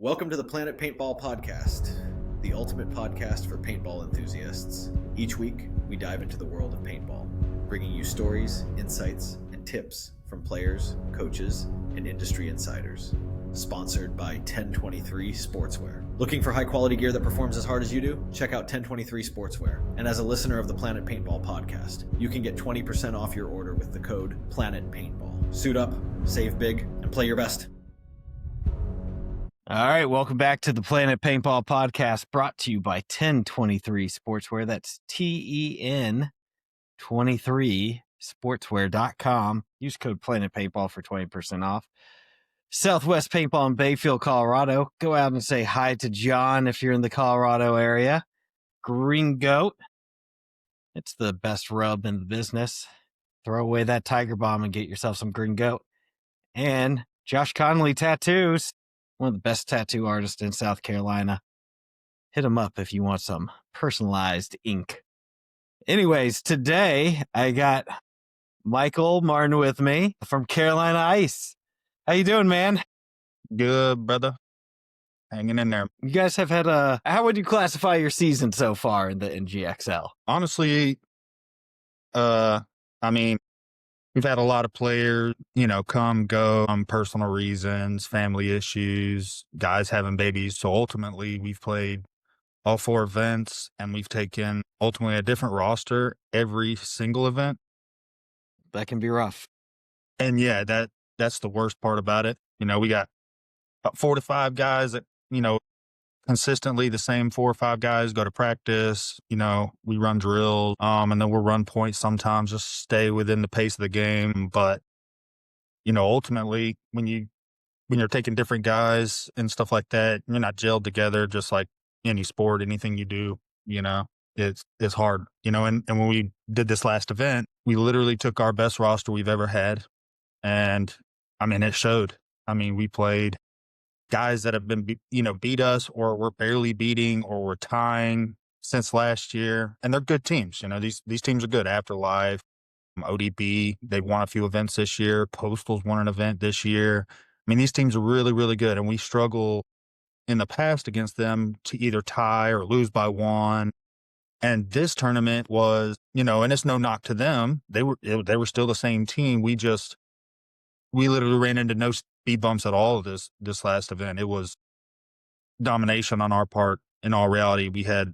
Welcome to the Planet Paintball Podcast, the ultimate podcast for paintball enthusiasts. Each week, we dive into the world of paintball, bringing you stories, insights, and tips from players, coaches, and industry insiders. Sponsored by 1023 Sportswear. Looking for high-quality gear that performs as hard as you do? Check out 1023 Sportswear. And as a listener of the Planet Paintball Podcast, you can get 20% off your order with the code PLANETPaintball. Suit up, save big, and play your best. All right, welcome back to the Planet Paintball Podcast, brought to you by 1023 Sportswear. That's TEN23sportswear.com. Use code Planet Paintball for 20% off. Southwest Paintball in Bayfield, Colorado. Go out and say hi to John if you're in the Colorado area. Green Goat. It's the best rub in the business. Throw away that Tiger Bomb and get yourself some Green Goat. And Josh Connolly Tattoos. One of the best tattoo artists in South Carolina. Hit him up if you want some personalized ink. Anyways, today I got Michael Martin with me from Carolina Ice. How you doing, man? Good, brother. Hanging in there. You guys have had how would you classify your season so far in the NGXL? Honestly, we've had a lot of players, come, go, personal reasons, family issues, guys having babies. So ultimately, we've played all 4 events, and we've taken ultimately a different roster every single event. That can be rough. And yeah, that's the worst part about it. We got about 4 to 5 guys that, consistently the same 4 or 5 guys go to practice. We run drills, and then we'll run points sometimes, just stay within the pace of the game. But, ultimately when you're taking different guys and stuff like that, you're not gelled together, just like any sport, anything you do, it's hard, and when we did this last event, we literally took our best roster we've ever had. And it showed. We played guys that have been, beat us, or we're barely beating, or we're tying since last year. And they're good teams. These teams are good. Afterlife, ODB, they won a few events this year. Postal's won an event this year. These teams are really, really good. And we struggle in the past against them to either tie or lose by 1. And this tournament was, and it's no knock to them. They were still the same team. We literally ran into no speed bumps at all of this last event. It was domination on our part. In all reality, we had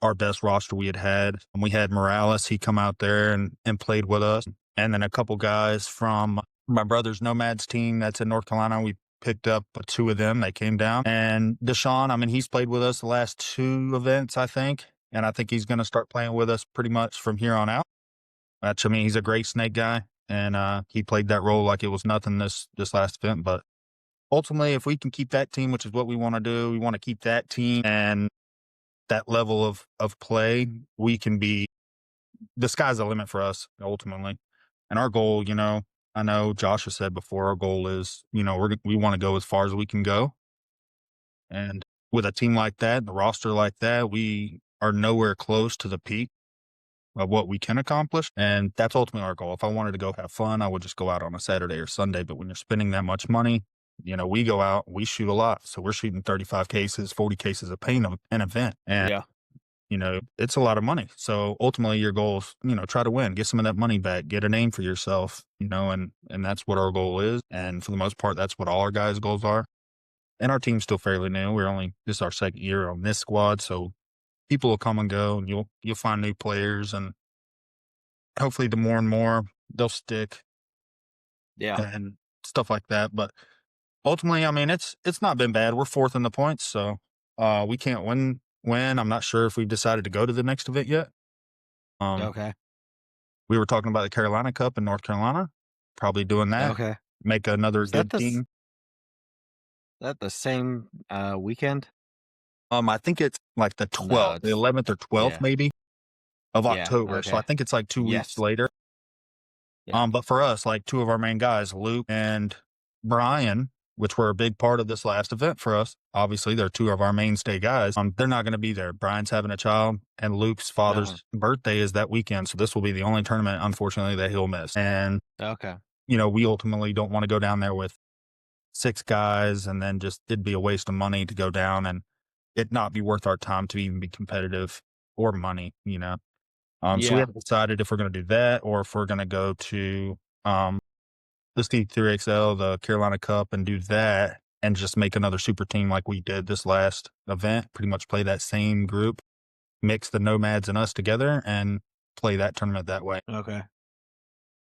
our best roster we had. And we had Morales. He come out there and played with us. And then a couple guys from my brother's Nomads team that's in North Carolina. We picked up 2 of them. They came down. And Deshaun, he's played with us the last 2 events, I think. And I think he's going to start playing with us pretty much from here on out. He's a great snake guy. And he played that role like it was nothing this last event. But ultimately, if we can keep that team, which is what we want to do, we want to keep that team and that level of play, we can be – the sky's the limit for us, ultimately. And our goal, I know Josh has said before, our goal is, we want to go as far as we can go. And with a team like that, the roster like that, we are nowhere close to the peak of what we can accomplish. And that's ultimately our goal. If I wanted to go have fun, I would just go out on a Saturday or Sunday. But when you're spending that much money, we go out, we shoot a lot. So we're shooting 35 cases, 40 cases of paint of an event. And, it's a lot of money. So ultimately your goal is, try to win, get some of that money back, get a name for yourself, and that's what our goal is. And for the most part, that's what all our guys' goals are. And our team's still fairly new. This is our second year on this squad. So people will come and go, and you'll find new players, and hopefully the more and more they'll stick. Yeah. And stuff like that. But ultimately, it's not been bad. We're 4th in the points, so we can't win. I'm not sure if we've decided to go to the next event yet. Okay. We were talking about the Carolina Cup in North Carolina. Probably doing that. Okay. Make another good team. Is that the same weekend? I think it's like the 12th, the 11th or 12th, maybe, of October. Okay. So I think it's like 2 weeks later. Yeah. But for us, like 2 of our main guys, Luke and Brian, which were a big part of this last event for us. Obviously, they're 2 of our mainstay guys. They're not going to be there. Brian's having a child, and Luke's father's birthday is that weekend. So this will be the only tournament, unfortunately, that he'll miss. And, we ultimately don't want to go down there with 6 guys, and then just it'd be a waste of money to go down and it not be worth our time to even be competitive or money, you know? So we Yeah. haven't decided if we're going to do that or if we're going to go to the C3XL, the Carolina Cup, and do that and just make another super team like we did this last event. Pretty much play that same group, mix the Nomads and us together, and play that tournament that way. Okay.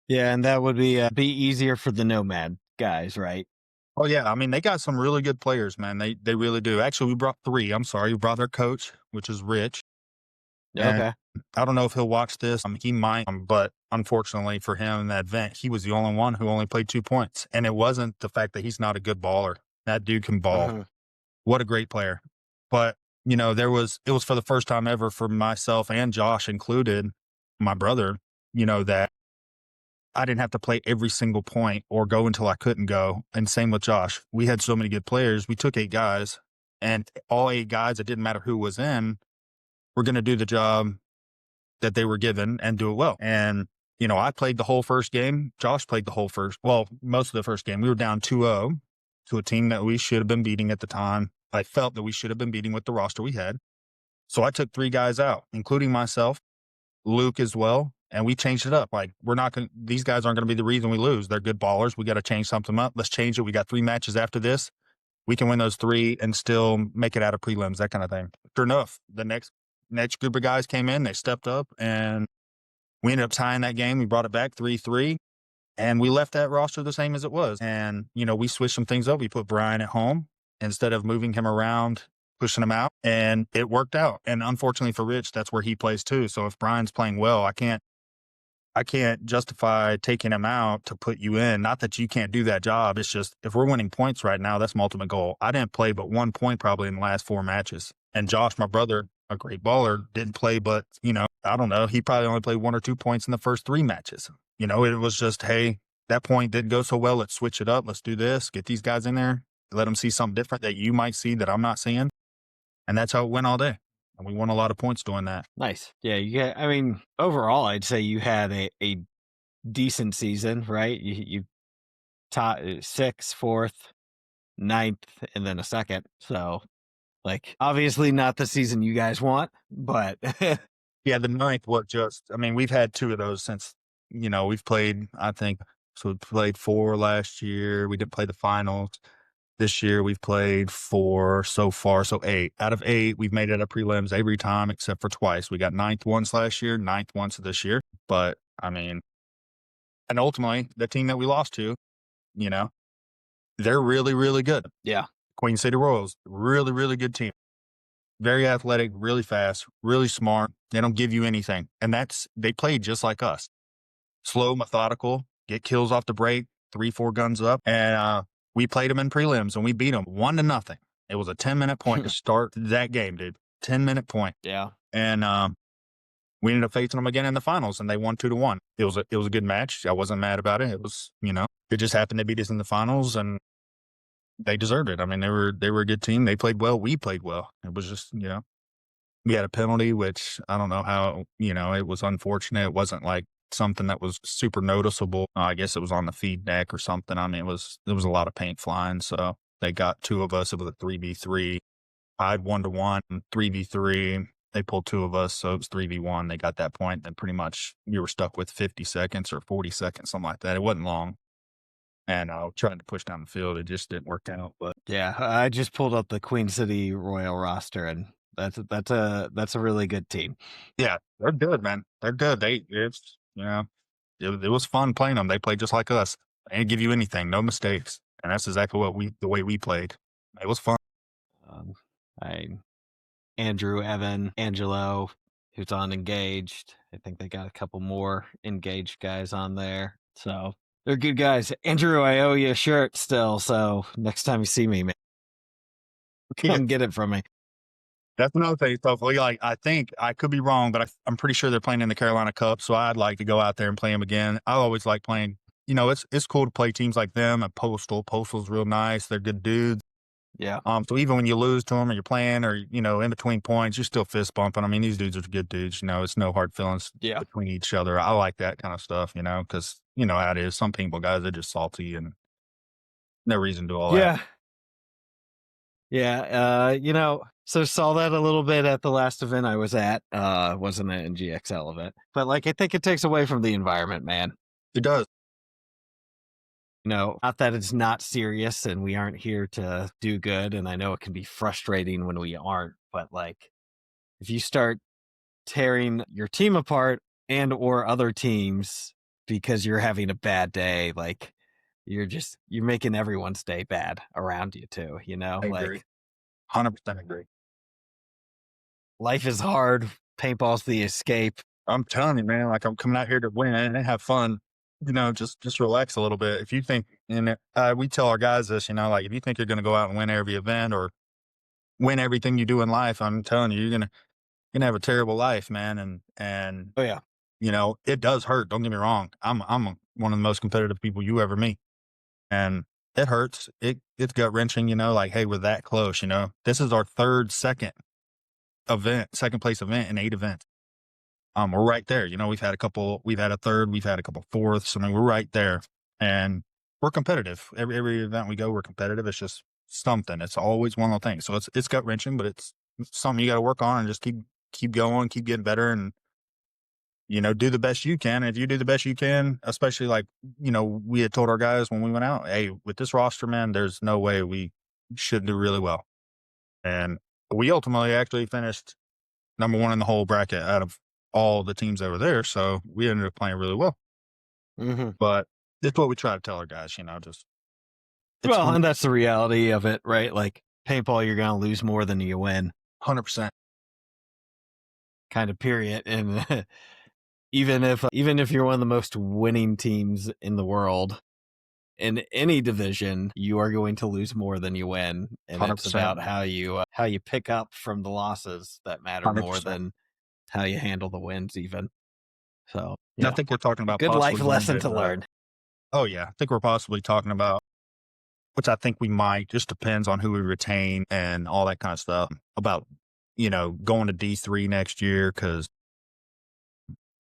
Yeah, and that would be easier for the Nomad guys, right? Oh yeah, I mean they got some really good players, man. They really do. Actually, we brought 3. I'm sorry, we brought their coach, which is Rich. And Okay. I don't know if he'll watch this. He might, but unfortunately for him in that event, he was the only one who only played 2 points. And it wasn't the fact that he's not a good baller. That dude can ball. Uh-huh. What a great player. But, you know, it was for the first time ever for myself and Josh included, my brother, you know, that I didn't have to play every single point or go until I couldn't go. And same with Josh. We had so many good players. We took 8 guys, and all 8 guys, it didn't matter who was in, were going to do the job that they were given and do it well. And, you know, I played the whole first game. Josh played most of the first game. We were down 2-0 to a team that we should have been beating at the time. I felt that we should have been beating with the roster we had. So I took 3 guys out, including myself, Luke as well. And we changed it up. Like, these guys aren't going to be the reason we lose. They're good ballers. We got to change something up. Let's change it. We got 3 matches after this. We can win those 3 and still make it out of prelims, that kind of thing. Sure enough, the next group of guys came in, they stepped up, and we ended up tying that game. We brought it back 3-3, and we left that roster the same as it was. And, you know, we switched some things up. We put Brian at home instead of moving him around, pushing him out, and it worked out. And unfortunately for Rich, that's where he plays too. So if Brian's playing well, I can't justify taking him out to put you in. Not that you can't do that job. It's just, if we're winning points right now, that's my ultimate goal. I didn't play but 1 point probably in the last 4 matches. And Josh, my brother, a great baller, didn't play, but, you know, I don't know. He probably only played 1 or 2 points in the first 3 matches. You know, it was just, hey, that point didn't go so well. Let's switch it up. Let's do this. Get these guys in there. Let them see something different that you might see that I'm not seeing. And that's how it went all day. And we won a lot of points doing that. Nice. Yeah, I mean, overall, I'd say you had a decent season, right? You taught 6th, 4th, 9th, and then a 2nd. So, like, obviously not the season you guys want, but Yeah, the 9th, we've had 2 of those since, you know, we've played, I think, so we played 4 last year. We didn't play the finals. This year we've played 4 so far, so 8. Out of 8, we've made it a prelims every time except for twice. We got 9th once last year, 9th once this year. But, I mean, and ultimately, the team that we lost to, you know, they're really, really good. Yeah. Queen City Royals, really, really good team. Very athletic, really fast, really smart. They don't give you anything. And they played just like us. Slow, methodical, get kills off the break, 3-4 guns up. And we played them in prelims and we beat them 1-0. It was a 10-minute point to start that game, dude. 10-minute point. Yeah. And we ended up facing them again in the finals, and they won 2-1. It was a good match. I wasn't mad about it. It was, you know, it just happened to beat us in the finals, and they deserved it. I mean, they were a good team. They played well. We played well. It was just, you know, we had a penalty, which I don't know how, you know, it was unfortunate. It wasn't like something that was super noticeable. I guess it was on the feed deck or something. I mean, there was a lot of paint flying, so they got 2 of us. It was a 3v3. I had 1-1, 3v3. They pulled 2 of us, so it was 3v1. They got that point. Then pretty much we were stuck with 50 seconds or 40 seconds, something like that. It wasn't long. And trying to push down the field, it just didn't work out. But yeah, I just pulled up the Queen City Royal roster, and that's a really good team. Yeah, they're good, man. They're good. It was fun playing them. They played just like us. They didn't give you anything, no mistakes, and that's exactly the way we played. It was fun. Andrew, Evan, Angelo, who's on Engaged. I think they got a couple more Engaged guys on there. So they're good guys. Andrew, I owe you a shirt still. So next time you see me, man, come get it from me. That's another thing. So, like, I think I could be wrong, but I'm pretty sure they're playing in the Carolina Cup. So I'd like to go out there and play them again. I always like playing. You know, it's cool to play teams like them at Postal. Postal's real nice. They're good dudes. Yeah. So even when you lose to them or you're playing or, you know, in between points, you're still fist bumping. I mean, these dudes are good dudes. You know, it's no hard feelings between each other. I like that kind of stuff, you know, because, you know, how it is. Some people, guys, are just salty and No reason to do all that. Yeah. So saw that a little bit at the last event I was at. Wasn't an NGXL event. But like I think it takes away from the environment, man. It does. Not that it's not serious and we aren't here to do good. And I know it can be frustrating when we aren't, but like if you start tearing your team apart and or other teams because you're having a bad day, like you're making everyone's day bad around you too, I agree. like 100% agree. life is hard. Paintball's the escape. I'm telling you, man, like I'm coming out here to win and have fun. Just relax a little bit. If you think, and we tell our guys this, like if you think you're going to go out and win every event or win everything you do in life, I'm telling you, you're gonna have a terrible life, man. And Oh yeah. It does hurt. Don't get me wrong. I'm one of the most competitive people you ever meet, and it hurts. It's gut wrenching. Like hey, we're that close. This is our second place event in 8 events. We're right there. We've had a third, we've had a couple fourths. I mean, we're right there, and we're competitive. Every event we go, we're competitive. It's just something. It's always one of those things. So it's gut wrenching, but it's something you got to work on and just keep going, keep getting better, and do the best you can. And if you do the best you can, especially like we had told our guys when we went out, hey, with this roster, man, there's no way we should do really well, and we ultimately actually finished number 1 in the whole bracket out of all the teams that were there. So we ended up playing really well. Mm-hmm. But it's what we try to tell our guys, and that's the reality of it, right? Like paintball, you're going to lose more than you win. 100%. Kind of period. And even if you're one of the most winning teams in the world in any division, you are going to lose more than you win. And 100%. it's about how you pick up from the losses that matter 100%. more than how you handle the wins even. So I think we're talking about good life lesson to learn. Oh yeah. I think we're possibly talking about, which I think we might, just depends on who we retain and all that kind of stuff, about, going to D3 next year, because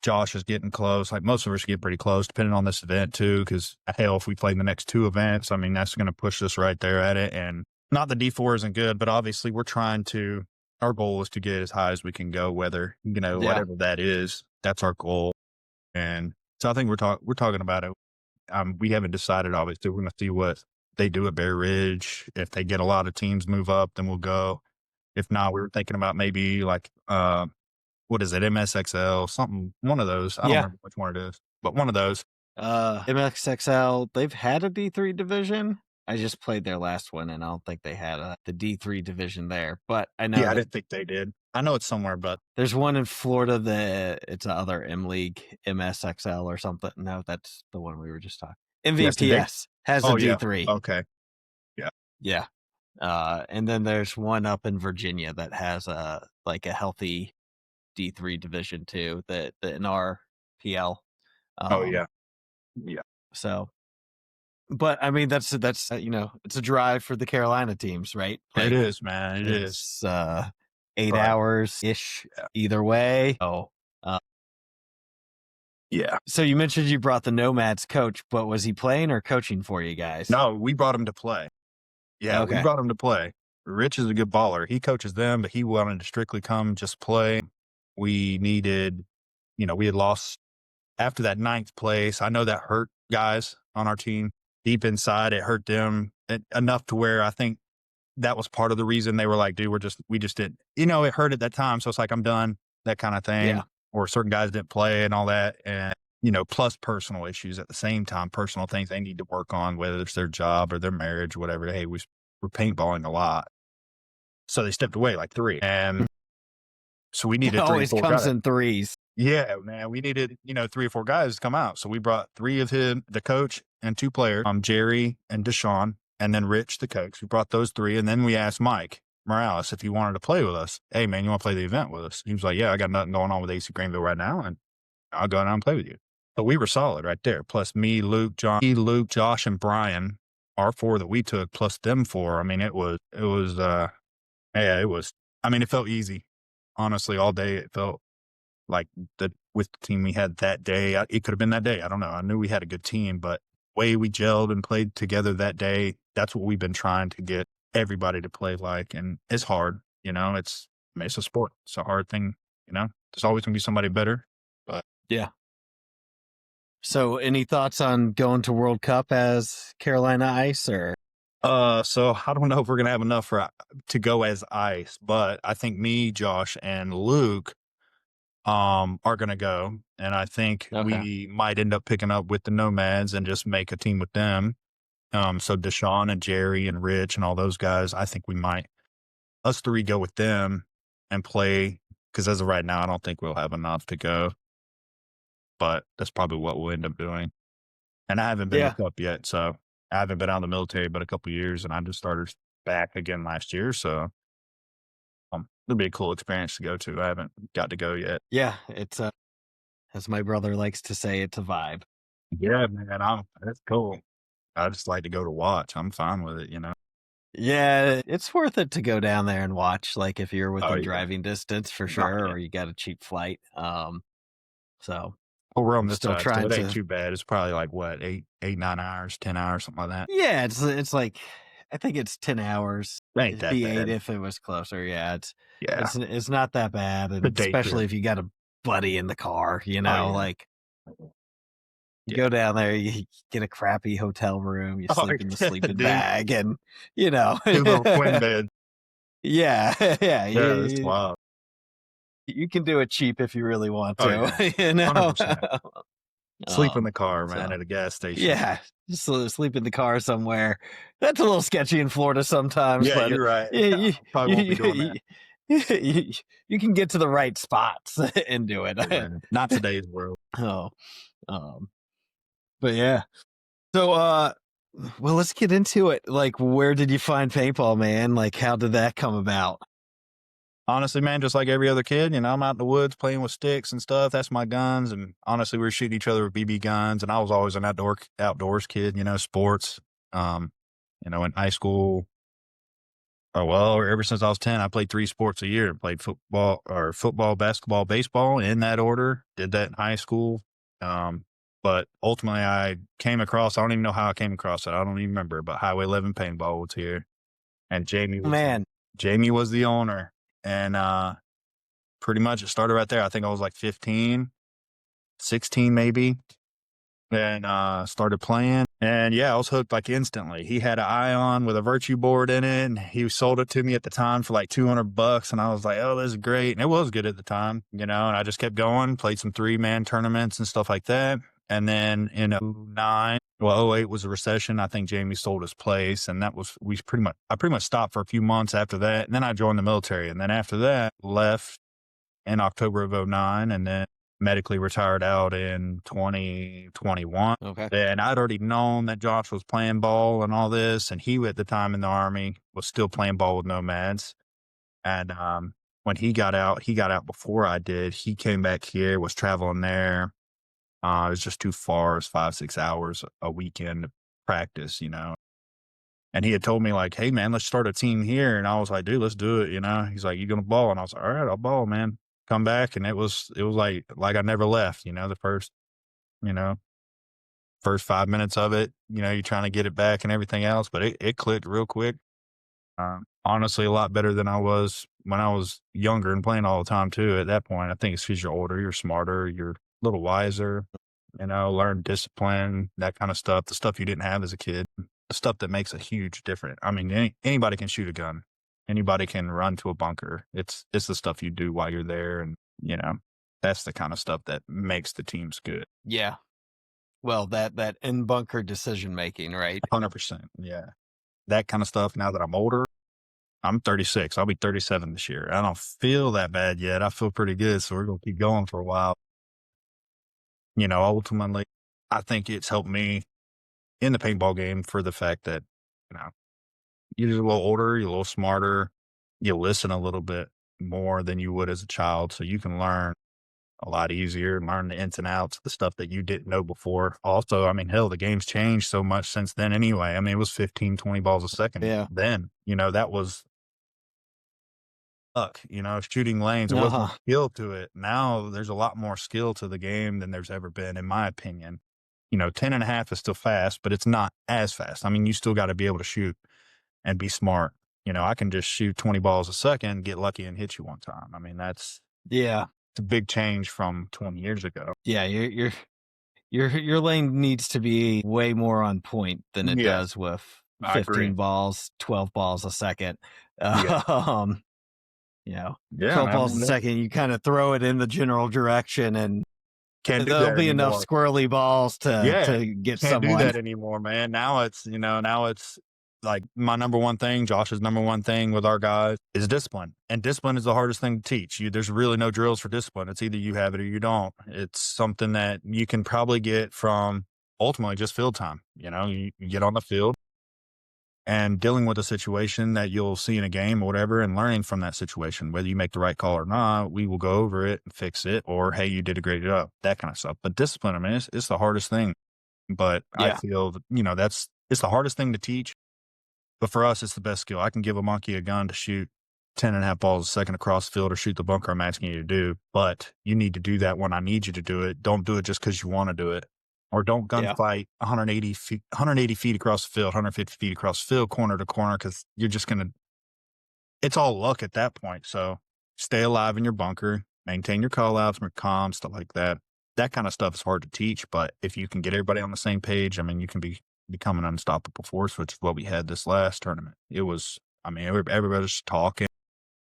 Josh is getting close. Like most of us get pretty close, depending on this event too, because hell, if we play the next 2 events, I mean, that's going to push us right there at it. And not the D4 isn't good, but obviously our goal is to get as high as we can go, whether, whatever that is, that's our goal. And so I think we're talking about it. We haven't decided, obviously. We're going to see what they do at Bear Ridge. If they get a lot of teams move up, then we'll go. If not, we were thinking about maybe like, what is it? MSXL, something, one of those. I don't remember which one it is, but one of those. MSXL, they've had a D3 division. I just played their last one, and I don't think they had the D3 division there. But I know. Yeah, I didn't think they did. I know it's somewhere, but there's one in Florida it's another M League, MSXL or something. No, that's the one we were just talking. MVPS has a D3. Yeah. Okay. Yeah. Yeah. And then there's one up in Virginia that has a healthy D3 division too, the NRPL. Yeah. So, but I mean, that's it's a drive for the Carolina teams, right? It is, man. It is 8 hours ish either way. Yeah. So you mentioned you brought the Nomads coach, but was he playing or coaching for you guys? No, we brought him to play. Yeah, okay. We brought him to play. Rich is a good baller. He coaches them, but he wanted to strictly come just play. We needed, we had lost after that 9th place. I know that hurt guys on our team. Deep inside, it hurt them enough to where I think that was part of the reason they were like, dude, we just didn't, it hurt at that time. So it's like, I'm done, that kind of thing. Yeah. Or certain guys didn't play and all that. And, plus personal issues at the same time, personal things they need to work on, whether it's their job or their marriage, whatever. Hey, we're paintballing a lot. So they stepped away like 3. And so we needed 3 always or 4 comes guys. in threes. Yeah, man. We needed, 3 or 4 guys to come out. So we brought 3 of the coach and 2 players, Jerry and Deshaun, and then Rich, the coach. We brought those 3. And then we asked Mike Morales if he wanted to play with us. Hey, man, you want to play the event with us? He was like, yeah, I got nothing going on with AC Greenville right now, and I'll go down and play with you. So we were solid right there. Plus me, Luke, Josh, and Brian, our 4 that we took, plus them 4. I mean, it was, it felt easy. Honestly, all day it felt like with the team we had that day. It could have been that day. I don't know. I knew we had a good team, but way we gelled and played together that day, that's what we've been trying to get everybody to play like. And it's hard, it's a sport. It's a hard thing, there's always gonna be somebody better. But Yeah. So any thoughts on going to World Cup as Carolina Ice or? So I don't know if we're gonna have enough to go as ice, but I think me, Josh, and Luke are gonna go, and I think Okay. we might end up picking up with the Nomads and just make a team with them. So Deshaun and Jerry and Rich and all those guys, I think us three go with them and play, because as of right now, I don't think we'll have enough to go, but that's probably what we'll end up doing. And I haven't been to the Cup yet, so I haven't been out of the military but a couple of years, and I just started back again last year, so it'll be a cool experience to go to. I haven't got to go yet. Yeah, it's as my brother likes to say, it's a vibe. Yeah, man, that's cool. I just like to go to watch. I'm fine with it, Yeah, it's worth it to go down there and watch, like if you're within yeah. driving distance for sure, or you got a cheap flight. So we're on this still side, so trying it ain't to. too bad. It's probably like what, 8, 9 hours, 10 hours, something like that. Yeah, it's like I think it's 10 hours. Ain't It'd that be bad. 8 if it was closer. Yeah, Yeah, it's not that bad, The and day especially trip. if you got a buddy in the car, yeah. like you Yeah. go down there, you get a crappy hotel room, you sleep in the yeah, sleeping dude. bag, and Two little twin beds. yeah, Yeah, that's wild. you can do it cheap if you really want Oh, to, yeah. 100%. Sleep in the car, man, so, at a gas station. yeah, just sleep in the car somewhere. That's a little sketchy in Florida sometimes, Yeah, but you're right. you, Probably won't be doing that. you can get to the right spots and do it. Not today's world. Oh, but yeah. So, well, let's get into it. Like, where did you find paintball, man? Like, how did that come about? Honestly, man, just like every other kid, I'm out in the woods playing with sticks and stuff. That's my guns. And honestly, we were shooting each other with BB guns. And I was always an outdoors kid, sports. In high school, ever since I was 10, I played 3 sports a year. Played football, basketball, baseball in that order. Did that in high school. But ultimately I came across, I don't even know how I came across it. I don't even remember, but Highway 11 Paintball was here. And Jamie was the owner. And pretty much it started right there. I think I was like 15, 16 maybe. And started playing. And yeah, I was hooked like instantly. He had an Ion with a Virtue board in it, and he sold it to me at the time for like $200. And I was like, oh, this is great. And it was good at the time, and I just kept going, played some 3-man tournaments and stuff like that. And then in 2009, 2008 was a recession. I think Jamie sold his place, and I pretty much stopped for a few months after that. And then I joined the military. And then after that, left in October of 2009, and then medically retired out in 2021. Okay. And I'd already known that Josh was playing ball and all this, and he at the time in the Army was still playing ball with Nomads. And when he got out before I did. He came back here, was traveling there. It was just too far. It was 5-6 hours a weekend to practice, And he had told me like, hey man, let's start a team here. And I was like, dude, let's do it. He's like, you gonna ball? And I was like, all right, I'll ball, man. Come back. And it was like I never left, the first 5 minutes of it, you're trying to get it back and everything else, but it clicked real quick. Honestly, a lot better than I was when I was younger and playing all the time too. At that point, I think it's because you're older, you're smarter, you're a little wiser, learn discipline, that kind of stuff, the stuff you didn't have as a kid, the stuff that makes a huge difference. I mean, anybody can shoot a gun. Anybody can run to a bunker. It's the stuff you do while you're there. And, that's the kind of stuff that makes the teams good. Yeah. Well, that in bunker decision making, right? 100%. Yeah. That kind of stuff. Now that I'm older, I'm 36. I'll be 37 this year. I don't feel that bad yet. I feel pretty good. So we're going to keep going for a while. Ultimately, I think it's helped me in the paintball game for the fact that, you're a little older, you're a little smarter, you listen a little bit more than you would as a child. So you can learn a lot easier, learn the ins and outs, the stuff that you didn't know before. Also, I mean, hell, the game's changed so much since then anyway. I mean, it was 15, 20 balls a second. Yeah. Then, that was luck, shooting lanes. There wasn't skill to it. Now there's a lot more skill to the game than there's ever been, in my opinion. 10.5 is still fast, but it's not as fast. I mean, you still got to be able to shoot and be smart. I can just shoot 20 balls a second, get lucky and hit you one time. I mean, it's a big change from 20 years ago. Yeah, your lane needs to be way more on point than it does with 15 balls, 12 balls a second. Yeah. 12 balls a second, you kind of throw it in the general direction, and there'll be enough squirrely balls to get can't someone. do that anymore, man. Now it's like my number one thing, Josh's number one thing with our guys is discipline. And discipline is the hardest thing to teach. There's really no drills for discipline. It's either you have it or you don't. It's something that you can probably get from ultimately just field time. You get on the field and dealing with a situation that you'll see in a game or whatever, and learning from that situation, whether you make the right call or not, we will go over it and fix it, or, hey, you did a great job, that kind of stuff. But discipline, I mean, it's the hardest thing. But I feel, it's the hardest thing to teach. But for us, it's the best skill. I can give a monkey a gun to shoot 10.5 balls a second across the field or shoot the bunker I'm asking you to do. But you need to do that when I need you to do it. Don't do it just because you want to do it. Or don't gunfight 180 feet across the field, 150 feet across the field, corner to corner, because you're just going to, it's all luck at that point. So stay alive in your bunker, maintain your call outs, your comms, stuff like that. That kind of stuff is hard to teach. But if you can get everybody on the same page, I mean, you can become an unstoppable force, which is what we had this last tournament. It was, I mean, everybody was talking.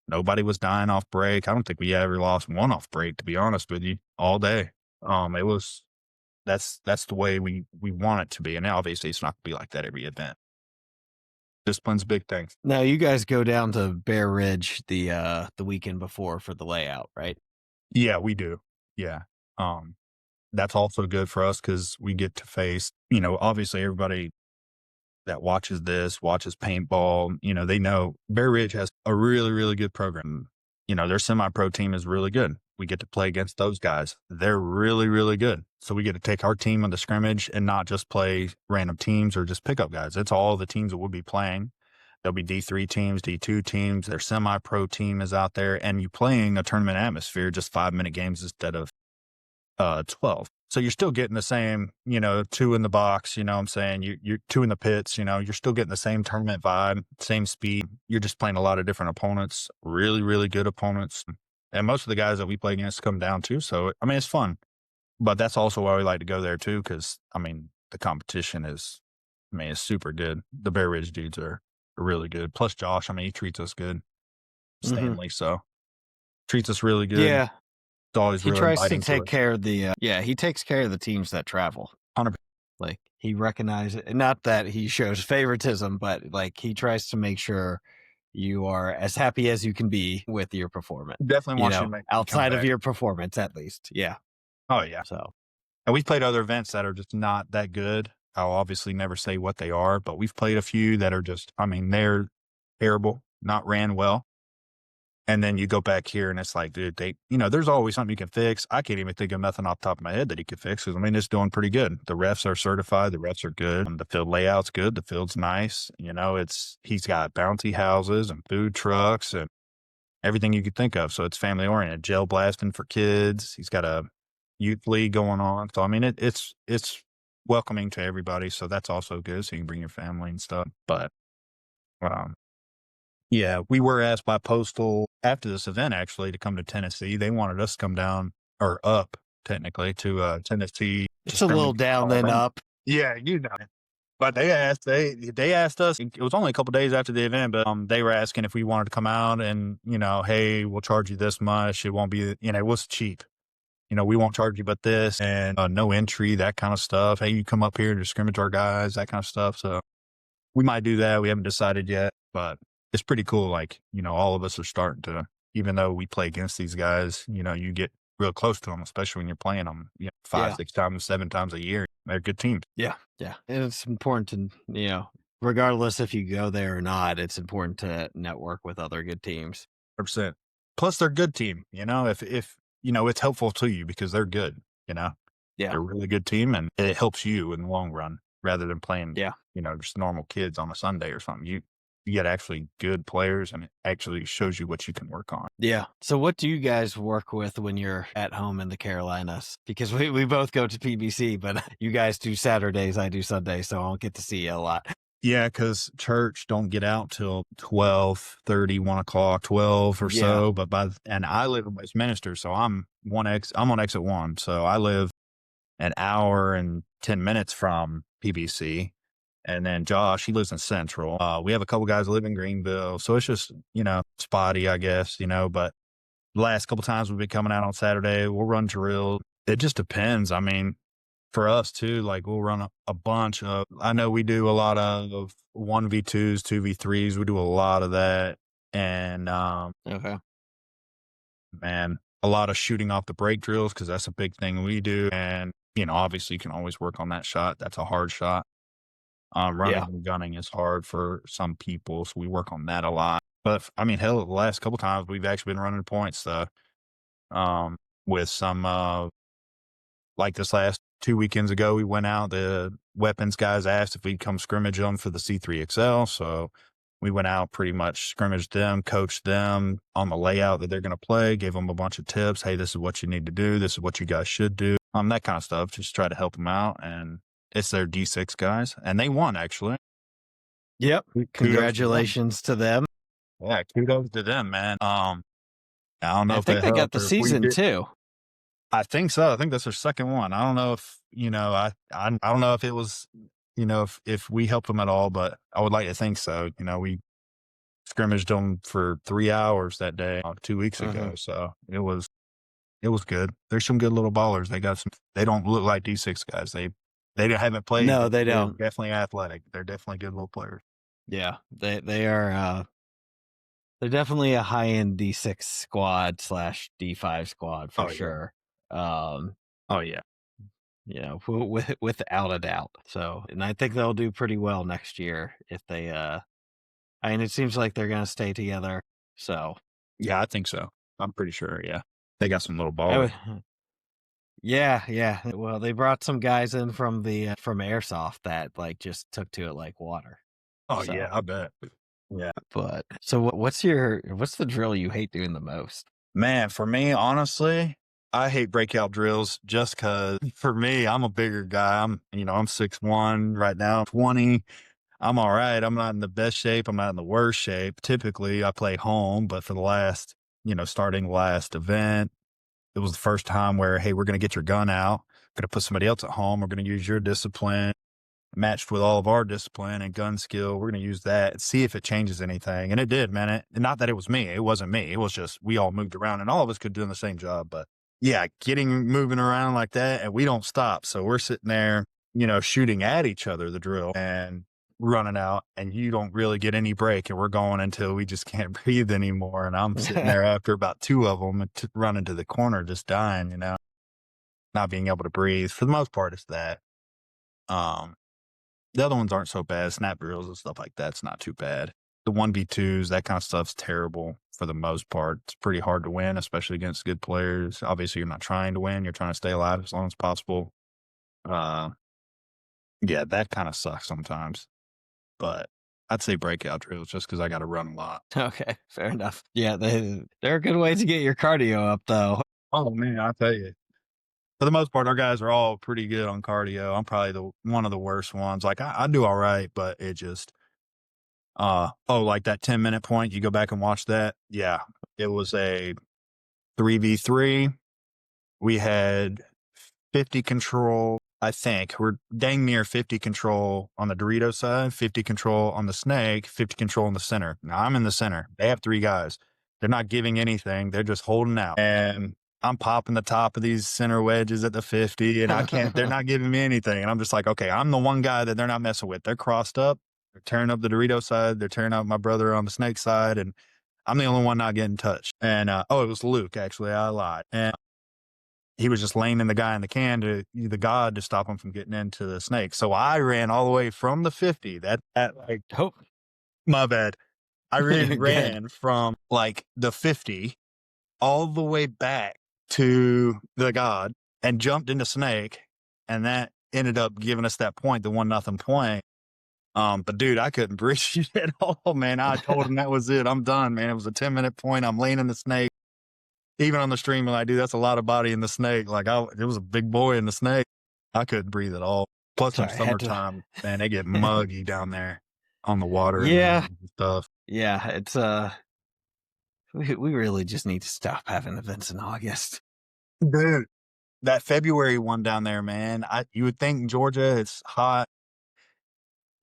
Nobody was dying off break. I don't think we ever lost one off break, to be honest with you, all day. It was, that's the way we want it to be. And obviously it's not going to be like that every event. Discipline's a big thing. Now you guys go down to Bear Ridge the weekend before for the layout, right? Yeah, we do. Yeah. That's also good for us because we get to face, obviously everybody that watches paintball, they know Bear Ridge has a really, really good program. Their semi-pro team is really good. We get to play against those guys. They're really, really good. So we get to take our team on the scrimmage and not just play random teams or just pickup guys. It's all the teams that we'll be playing. There'll be D3 teams, D2 teams. Their semi-pro team is out there, and you're playing a tournament atmosphere, just 5-minute games instead of 12. So you're still getting the same, 2 in the box, what I'm saying? You're 2 in the pits, you're still getting the same tournament vibe, same speed. You're just playing a lot of different opponents, really, really good opponents. And most of the guys that we play against come down too. So, I mean, it's fun. But that's also why we like to go there too, because, I mean, the competition is super good. The Bear Ridge dudes are really good. Plus Josh, I mean, he treats us good. Stanley, so treats us really good. Yeah. Always he really tries to take care of the he takes care of the teams that travel. 100%. Like he recognizes, not that he shows favoritism, but like he tries to make sure you are as happy as you can be with your performance. Definitely wants you to make outside of your performance, at least. Yeah. Oh yeah. So, and we've played other events that are just not that good. I'll obviously never say what they are, but we've played a few that are just, I mean, they're terrible, not ran well. And then you go back here and it's like, dude, there's always something you can fix. I can't even think of nothing off the top of my head that you could fix. Cause I mean, it's doing pretty good. The refs are certified. The refs are good. The field layout's good. The field's nice. He's got bouncy houses and food trucks and everything you could think of. So it's family oriented, gel blasting for kids. He's got a youth league going on. So, I mean, it's welcoming to everybody. So that's also good. So you can bring your family and stuff. But, yeah, we were asked by Postal after this event, actually, to come to Tennessee. They wanted us to come down, or up, technically, to Tennessee. It's a little down then up. Yeah, But they asked us, it was only a couple days after the event, but they were asking if we wanted to come out and, hey, we'll charge you this much. It won't be, it was cheap. We won't charge you but this, and no entry, that kind of stuff. Hey, you come up here to scrimmage our guys, that kind of stuff. So we might do that. We haven't decided yet, but it's pretty cool. Like, all of us are starting to, even though we play against these guys, you get real close to them, especially when you're playing them 5, 6 times, 7 times a year. They're good teams. Yeah. Yeah. And it's important to, regardless if you go there or not, it's important to network with other good teams. 100%. Plus they're a good team, if it's helpful to you because they're good, Yeah. They're a really good team and it helps you in the long run rather than playing, just normal kids on a Sunday or something. you get actually good players, and it actually shows you what you can work on. Yeah. So what do you guys work with when you're at home in the Carolinas? Because we both go to PBC, but you guys do Saturdays, I do Sundays, so I don't get to see you a lot. Yeah, because church don't get out till 12:30, 1 o'clock, 12 or so. But and I live in Westminster, so I'm on exit 1. So I live an hour and 10 minutes from PBC. And then Josh, he lives in Central. We have a couple guys that live in Greenville. So it's just, spotty, I guess, but the last couple times we've been coming out on Saturday, we'll run drill. It just depends. I mean, for us too, like we'll run a bunch of, I know we do a lot of 1v2s, 2v3s. We do a lot of that. And, Okay. man, a lot of shooting off the break drills, because that's a big thing we do. And, obviously you can always work on that shot. That's a hard shot. Running and gunning is hard for some people, so we work on that a lot. But I mean, hell, the last couple times we've actually been running points though. With some, like this last 2 weekends ago, we went out. The weapons guys asked if we'd come scrimmage them for the C3XL, so we went out, pretty much scrimmaged them, coached them on the layout that they're going to play, gave them a bunch of tips. Hey, this is what you need to do. This is what you guys should do. That kind of stuff. Just try to help them out. And it's their D6 guys, and they won, actually. Yep. Congratulations to them. Yeah, kudos to them, man. I don't know I if think they got the or if we season did. too. I think so. I think that's their second one. I don't know if, I don't know if it was, if we helped them at all, but I would like to think so. We scrimmaged them for 3 hours that day 2 weeks ago. So it was good. There's some good little ballers. They don't look like D6 guys. They haven't played. No, they don't. They're definitely athletic. They're definitely good little players. Yeah, they are. They're definitely a high-end D6 squad / D5 squad for sure. Oh yeah. Without a doubt. So, and I think they'll do pretty well next year if they. I mean, it seems like they're going to stay together. So. Yeah, I think so. I'm pretty sure. Yeah, they got some little ballers. Yeah. Well, they brought some guys in from Airsoft that like just took to it like water. Oh yeah, I bet. Yeah. But so what's the drill you hate doing the most? Man, for me, honestly, I hate breakout drills just because for me, I'm a bigger guy. I'm 6'1" right now, 20. I'm all right. I'm not in the best shape. I'm not in the worst shape. Typically I play home, but for the last, starting last event, it was the first time where, hey, we're going to get your gun out. We're going to put somebody else at home. We're going to use your discipline matched with all of our discipline and gun skill. We're going to use that and see if it changes anything. And it did, man. Not that it was me. It wasn't me. It was just, we all moved around and all of us could do the same job. But yeah, moving around like that, and we don't stop. So we're sitting there, shooting at each other, the drill, and running out, and you don't really get any break, and we're going until we just can't breathe anymore. And I'm sitting there after about 2 of them and running to the corner, just dying, not being able to breathe. For the most part, it's that. The other ones aren't so bad. Snap drills and stuff like that's not too bad. The 1v2s, that kind of stuff's terrible for the most part. It's pretty hard to win, especially against good players. Obviously, you're not trying to win. You're trying to stay alive as long as possible. Yeah, that kind of sucks sometimes. But I'd say breakout drills just because I got to run a lot. Okay, fair enough. Yeah, they're a good way to get your cardio up, though. Oh, man, I tell you. For the most part, our guys are all pretty good on cardio. I'm probably one of the worst ones. Like, I do all right, but it just, like that 10-minute point, you go back and watch that. Yeah, it was a 3v3. We had 50 control, I think. We're dang near 50 control on the Dorito side, 50 control on the snake, 50 control in the center. Now, I'm in the center. They have 3 guys. They're not giving anything. They're just holding out. And I'm popping the top of these center wedges at the 50, and they're not giving me anything. And I'm just like, okay, I'm the one guy that they're not messing with. They're crossed up. They're tearing up the Dorito side. They're tearing up my brother on the snake side. And I'm the only one not getting touched. And, it was Luke, actually. I lied. And he was just laying in the guy in the can the god to stop him from getting into the snake. So I ran all the way from the 50. My bad. I ran from like the 50 all the way back to the god and jumped into snake, and that ended up giving us that point, the 1-0 point. But dude, I couldn't breathe at all, man. I told him that was it. I'm done, man. It was a 10-minute point. I'm laying in the snake. Even on the stream, like, dude, that's a lot of body in the snake. Like, it was a big boy in the snake. I couldn't breathe at all. Plus, in summertime, man, they get muggy down there on the water. Yeah. And stuff. Yeah, it's we really just need to stop having events in August. Dude, that February one down there, man, you would think in Georgia it's hot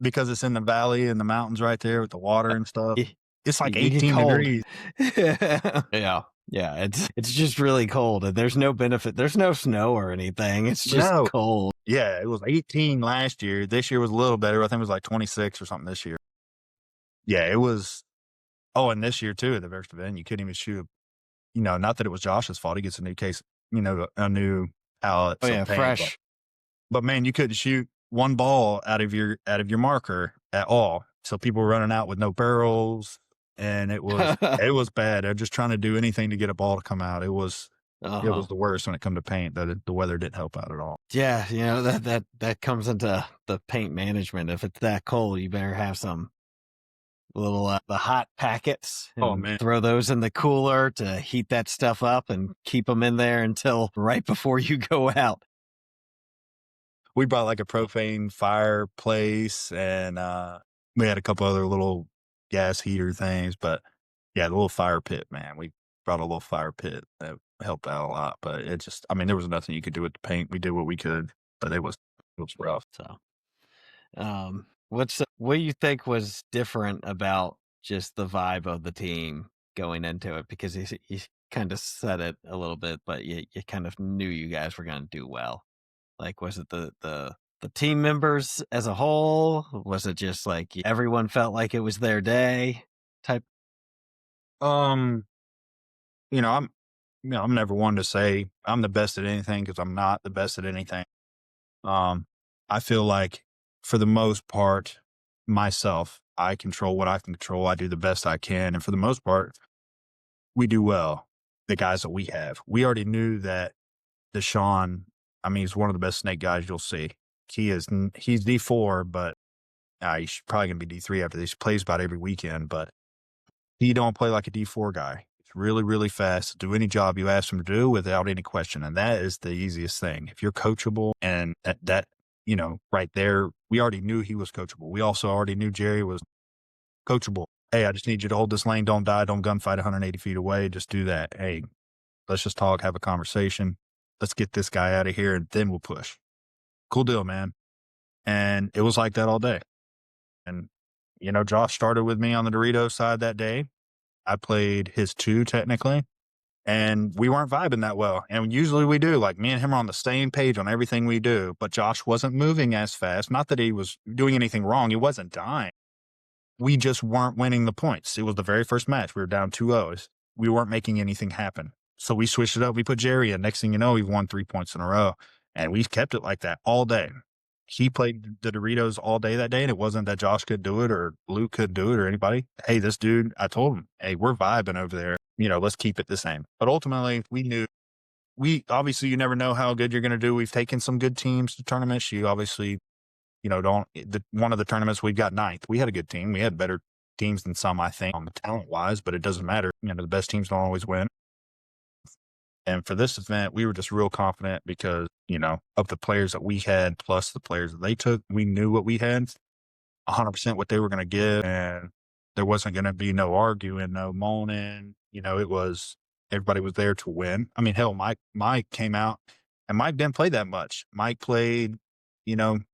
because it's in the valley and the mountains right there with the water and stuff. It's like 18 degrees. Yeah. Yeah, it's just really cold. There's no benefit. There's no snow or anything. It's just cold. Yeah, it was 18 last year. This year was a little better. I think it was like 26 or something this year. Yeah, it was. Oh, and this year too, at the first event, you couldn't even shoot. Not that it was Josh's fault. He gets a new case, a new pallet. Oh yeah, fresh. But man, you couldn't shoot one ball out of your marker at all. So people were running out with no barrels. And it was bad. They're just trying to do anything to get a ball to come out. It was the worst when it come to paint. The weather didn't help out at all. Yeah, that comes into the paint management. If it's that cold, you better have some little the hot packets. Oh man, throw those in the cooler to heat that stuff up and keep them in there until right before you go out. We brought like a propane fireplace, and we had a couple other little gas heater things, but yeah, the little fire pit, man. We brought a little fire pit that helped out a lot, but there was nothing you could do with the paint. We did what we could, but it was rough. So, what do you think was different about just the vibe of the team going into it? Because you kind of said it a little bit, but you kind of knew you guys were going to do well. Like, was it the team members as a whole? Was it just like everyone felt like it was their day type? I'm never one to say I'm the best at anything because I'm not the best at anything. I feel like for the most part, myself, I control what I can control. I do the best I can. And for the most part, we do well. The guys that we have, we already knew that Deshaun, he's one of the best snake guys you'll see. He's D4, but he's probably going to be D3 after this. He plays about every weekend, but he don't play like a D4 guy. He's really, really fast. Do any job you ask him to do without any question. And that is the easiest thing. If you're coachable, and that right there, we already knew he was coachable. We also already knew Jerry was coachable. Hey, I just need you to hold this lane. Don't die. Don't gunfight 180 feet away. Just do that. Hey, let's just talk, have a conversation. Let's get this guy out of here, and then we'll push. Cool deal, man. And it was like that all day. And, Josh started with me on the Doritos side that day. I played his 2 technically, and we weren't vibing that well. And usually we do. Like, me and him are on the same page on everything we do, but Josh wasn't moving as fast. Not that he was doing anything wrong. He wasn't dying. We just weren't winning the points. It was the very first match. We were down 2-0. We weren't making anything happen. So we switched it up. We put Jerry in. Next thing you know, we won 3 points in a row. And we kept it like that all day. He played the Doritos all day that day, and it wasn't that Josh could do it or Luke could do it or anybody. Hey, this dude, I told him, hey, we're vibing over there. Let's keep it the same. But ultimately, we knew. Obviously, you never know how good you're going to do. We've taken some good teams to tournaments. You obviously, one of the tournaments we got 9th. We had a good team. We had better teams than some, I think, on the talent-wise, but it doesn't matter. The best teams don't always win. And for this event, we were just real confident because, of the players that we had, plus the players that they took, we knew what we had, 100% what they were going to give. And there wasn't going to be no arguing, no moaning. It was, everybody was there to win. Hell, Mike came out, and Mike didn't play that much. Mike played, I don't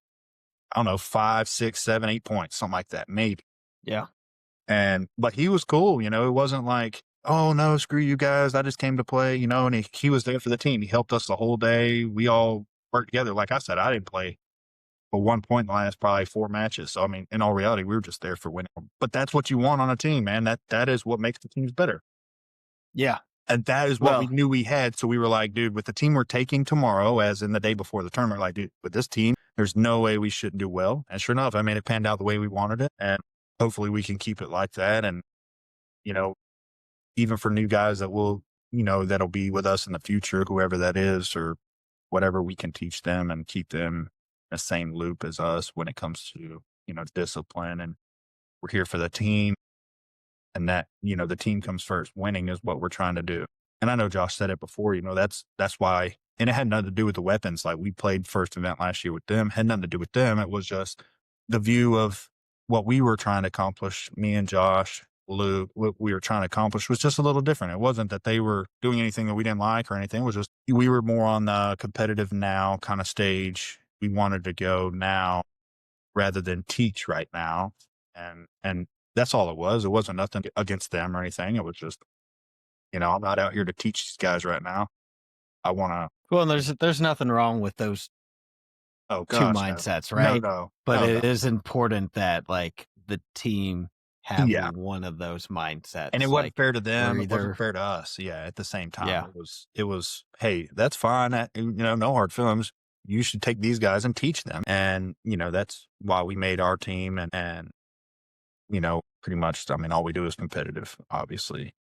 know, 5, 6, 7, 8 points, something like that, maybe. Yeah. But he was cool. It wasn't like, oh no, screw you guys, I just came to play, and he was there for the team. He helped us the whole day. We all worked together. Like I said, I didn't play for 1 point in the last probably 4 matches. So, in all reality, we were just there for winning. But that's what you want on a team, man. That is what makes the teams better. Yeah. And that is what we knew we had. So we were like, dude, with the team we're taking tomorrow, as in the day before the tournament, like, dude, with this team, there's no way we shouldn't do well. And sure enough, it panned out the way we wanted it. And hopefully we can keep it like that. And, even for new guys that will, that'll be with us in the future, whoever that is, or whatever, we can teach them and keep them in the same loop as us when it comes to discipline, and we're here for the team, and that, the team comes first. Winning is what we're trying to do. And I know Josh said it before, that's why, and it had nothing to do with the weapons. Like, we played first event last year with them, had nothing to do with them. It was just the view of what we were trying to accomplish. Me and Josh, Luke, what we were trying to accomplish was just a little different. It wasn't that they were doing anything that we didn't like or anything. It was just, we were more on the competitive now kind of stage. We wanted to go now rather than teach right now. And that's all it was. It wasn't nothing against them or anything. It was just, I'm not out here to teach these guys right now. I want to. Well, there's nothing wrong with those two mindsets, right? No. But it is important that like the team have one of those mindsets. And it wasn't fair to them. It wasn't fair to us. Yeah. At the same time, it was, hey, that's fine. No hard feelings. You should take these guys and teach them. And, that's why we made our team and pretty much, all we do is competitive, obviously.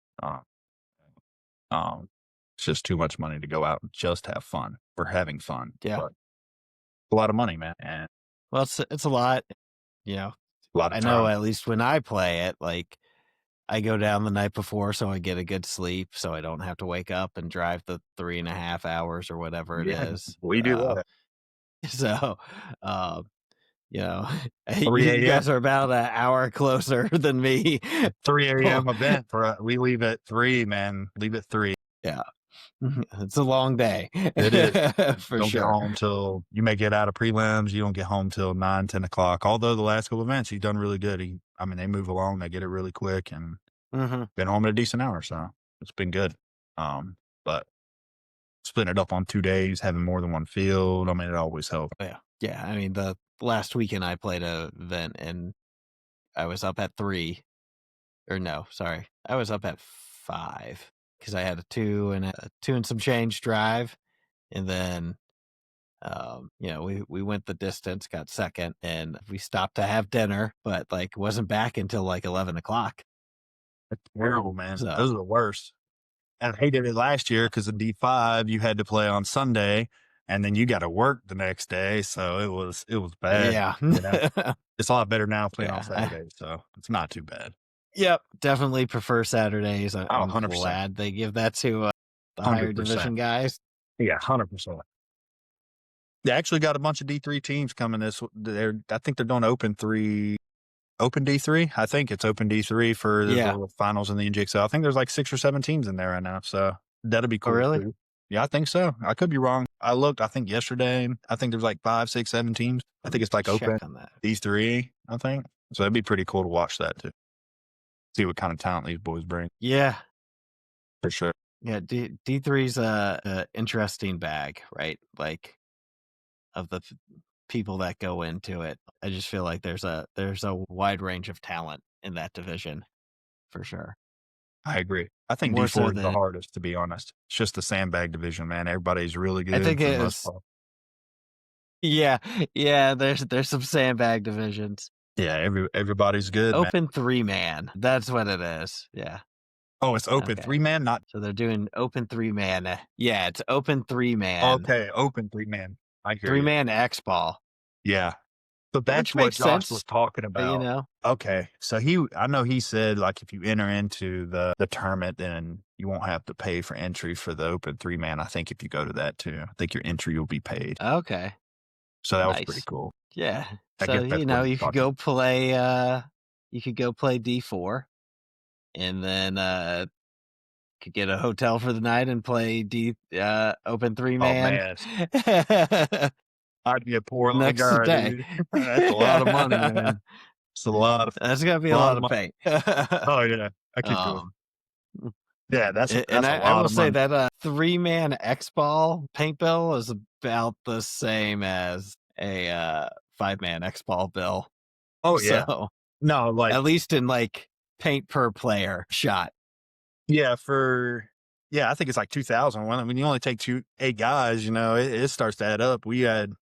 It's just too much money to go out and just have fun. We're having fun. Yeah. But it's a lot of money, man. And well, it's a lot, a lot of I time. know at least when I play it, like I go down the night before so I get a good sleep so I don't have to wake up and drive the 3.5 hours or whatever it is. We do that. So, you 3 guys are about an hour closer than me. 3 a.m. event we leave at 3, man. Leave at 3. Yeah. It's a long day. It is. For don't sure. Get home till you may get out of prelims. You don't get home till 9, 10 o'clock. Although the last couple events, he's done really good. They move along, they get it really quick, and been home in a decent hour. So it's been good. But splitting it up on 2 days, having more than one field, it always helps. Yeah. Yeah. The last weekend I played an event and I was up at 3. Or no, sorry. I was up at 5 because I had a 2 and some change drive. And then, we went the distance, got second, and we stopped to have dinner, but like wasn't back until like 11 o'clock. That's terrible, man. So, those are the worst. And I hated it last year because in D5 you had to play on Sunday, and then you got to work the next day, so it was bad. Yeah, it's a lot better now playing on Saturday, so it's not too bad. Yep, definitely prefer Saturdays. I'm 100%. glad they give that to the higher division guys. Yeah, 100%. They actually got a bunch of D3 teams coming I think they're doing Open D3. I think it's Open D3 for the finals in the NGXL. I think there's like 6 or 7 teams in there right now, so that'll be cool. Oh, really? Too. Yeah, I think so. I could be wrong. I looked, I think yesterday, I think there's like 5, 6, 7 teams. I think it's like Open D3, I think. So it'd be pretty cool to watch that too. See what kind of talent these boys bring. Yeah. For sure. Yeah, D3's a interesting bag, right? Like of the people that go into it. I just feel like there's a wide range of talent in that division, for sure. I agree. I think D4 is the hardest, to be honest. It's just the sandbag division, man. Everybody's really good. I think it is. Yeah, there's some sandbag divisions. Yeah, everybody's good. Open 3-man. That's what it is. Yeah. Oh, it's open 3-man, not. So they're doing open 3-man. Yeah, it's open 3-man. Okay, open 3-man. I hear 3-man X-ball. Yeah. So that's what Josh was talking about. Okay. So I know he said like if you enter into the tournament, then you won't have to pay for entry for the open 3-man. I think if you go to that too, I think your entry will be paid. Okay. So that was pretty cool. Yeah. So you could go play D4 and then could get a hotel for the night and play open 3-man. Oh, man. I'd be a poor next guy, day. Dude. That's a lot of money, man. It's a lot of. That's gonna be a lot of pay. Oh yeah, I keep going. Yeah, that's a lot I will say money. that 3-man X-ball paint bill is about the same as a 5-man X-ball bill. Oh yeah. So, no, like at least in like paint per player shot. Yeah, I think it's like 2,000. When you only take 8 guys, it starts to add up. We had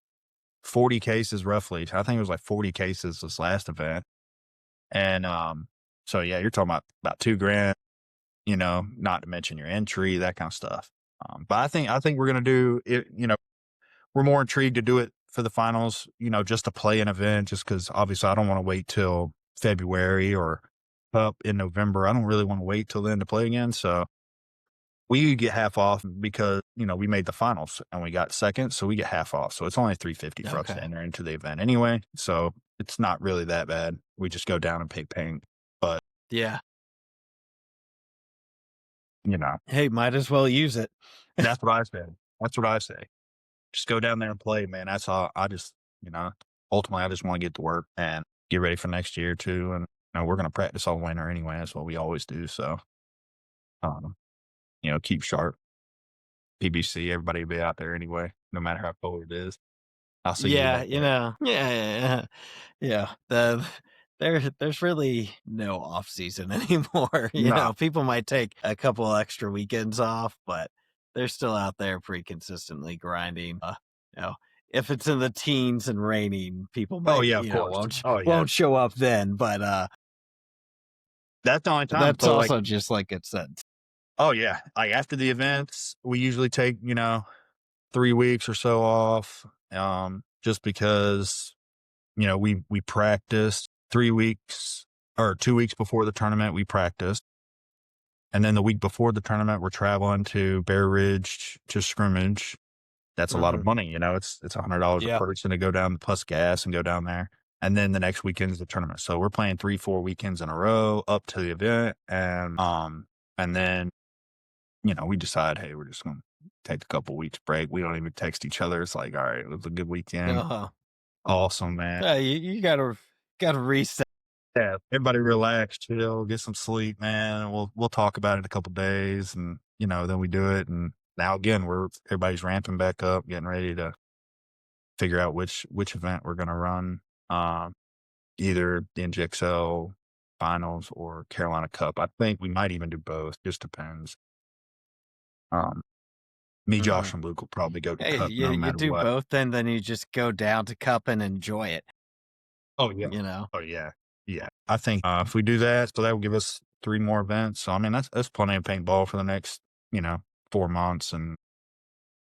40 cases roughly. I think it was like 40 cases this last event. And so yeah, you're talking about $2,000, not to mention your entry, that kind of stuff. But I think we're gonna do it, we're more intrigued to do it for the finals, just to play an event, just because obviously I don't want to wait till February or up in November. I don't really want to wait till then to play again. So we get half off because, we made the finals and we got second. So we get half off. So it's only $350 for us to enter into the event anyway. So it's not really that bad. We just go down and pay paint. But yeah. Hey, might as well use it. That's what I said. That's what I say. Just go down there and play, man. That's all. I just, ultimately, I just want to get to work and get ready for next year too. And we're going to practice all winter anyway. That's what we always do. So, keep sharp. PBC, everybody will be out there anyway, no matter how cold it is. I'll see you. Yeah. There's really no off season anymore. No. People might take a couple extra weekends off, but they're still out there pretty consistently grinding. If it's in the teens and raining, people might, won't show up then. But that's the only time. That's also just like it said. Oh yeah, like after the events, we usually take 3 weeks or so off, just because we practiced 3 weeks or 2 weeks before the tournament. We practiced, and then the week before the tournament, we're traveling to Bear Ridge to scrimmage. That's a lot of money, It's $100 a person to go down plus gas and go down there. And then the next weekend is the tournament. So we're playing 3-4 weekends in a row up to the event, and then we decide, hey, we're just going to take a couple weeks break. We don't even text each other. It's like, all right, it was a good weekend. Awesome, man. Yeah, you gotta reset. Yeah, everybody relax, chill, get some sleep, man. And we'll talk about it in a couple days, and then we do it. And now again, everybody's ramping back up, getting ready to figure out which event we're gonna run. Either the NGXL finals or Carolina Cup. I think we might even do both. Just depends. Me, Josh, and Luke will probably go to Cup no matter you do what. both, and then you just go down to Cup and enjoy it. Oh yeah, Oh yeah. I think if we do that, so that will give us 3 more events. So I mean, that's plenty of paintball for the next 4 months, and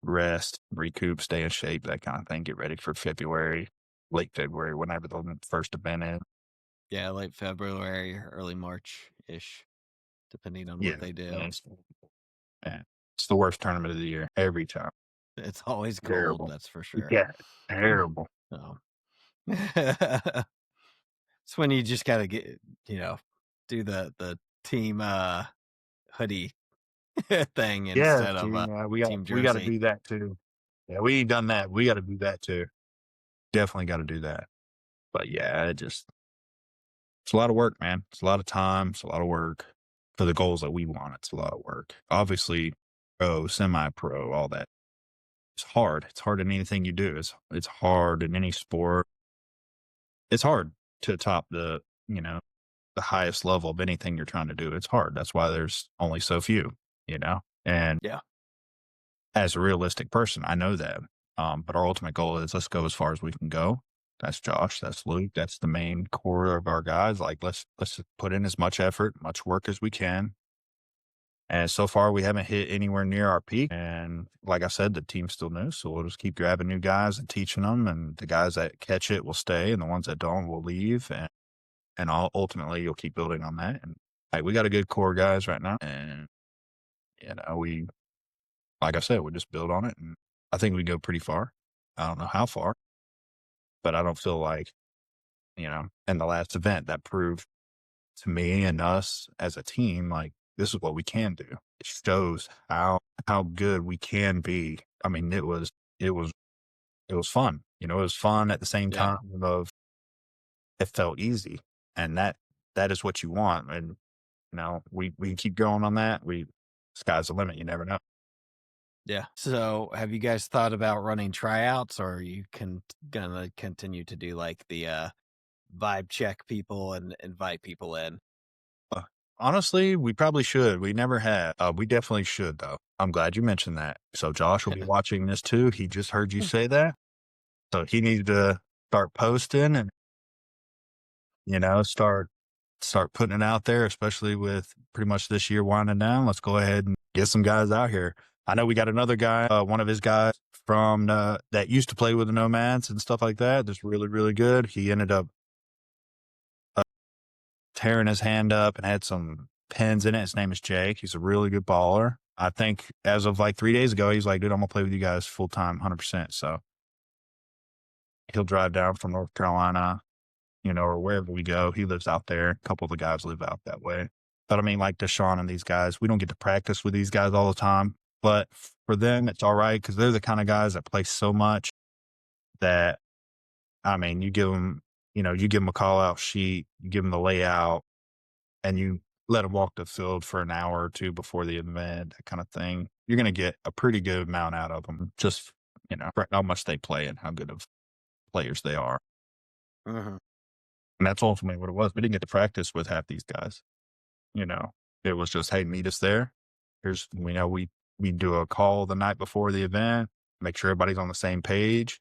rest, recoup, stay in shape, that kind of thing. Get ready for February, late February, whenever the first event is. Yeah, late February, early March-ish, depending on what they do. Yeah. It's the worst tournament of the year every time. It's always cold, Terrible. That's for sure. Yeah, terrible. It's when you just got to get, do the team hoodie thing instead of we got to do that too. Yeah, we ain't done that. We got to do that too. Definitely got to do that. But yeah, it's a lot of work, man. It's a lot of time. It's a lot of work for the goals that we want. It's a lot of work. Obviously, pro, semi-pro, all that. It's hard. It's hard in anything you do. It's hard in any sport. It's hard to top the highest level of anything you're trying to do. It's hard. That's why there's only so few, and as a realistic person, I know that. But our ultimate goal is let's go as far as we can go. That's Josh. That's Luke. That's the main core of our guys. Like let's put in as much effort, much work as we can. And so far, we haven't hit anywhere near our peak. And like I said, the team's still new, so we'll just keep grabbing new guys and teaching them. And the guys that catch it will stay, and the ones that don't will leave. And ultimately, you'll keep building on that. And we got a good core of guys right now, and we, like I said, we just build on it, and I think we go pretty far. I don't know how far, but I don't feel like, in the last event that proved to me and us as a team, like, this is what we can do. It shows how good we can be. I mean, it was fun. It was fun at the same time of it felt easy, and that is what you want. And we can keep going on that. Sky's the limit. You never know. Yeah. So, have you guys thought about running tryouts, or are you gonna continue to do like the vibe check people and invite people in? Honestly, we probably should. We never have. We definitely should, though. I'm glad you mentioned that. So Josh will be watching this too. He just heard you say that. So he needs to start posting and, start putting it out there, especially with pretty much this year winding down. Let's go ahead and get some guys out here. I know we got another guy, one of his guys from that used to play with the Nomads and stuff like that. That's really, really good. He ended up tearing his hand up and had some pins in it. His name is Jake. He's a really good baller. I think as of like 3 days ago, he's like, dude, I'm going to play with you guys full time, 100%. So he'll drive down from North Carolina, or wherever we go. He lives out there. A couple of the guys live out that way. But I mean, like Deshaun and these guys, we don't get to practice with these guys all the time. But for them, it's all right because they're the kind of guys that play so much that, I mean, you give them a call out sheet, you give them the layout, and you let them walk the field for an hour or two before the event, that kind of thing. You're going to get a pretty good amount out of them, just, for how much they play and how good of players they are. Uh-huh. And that's ultimately what it was. We didn't get to practice with half these guys. It was just, hey, meet us there. We do a call the night before the event, make sure everybody's on the same page.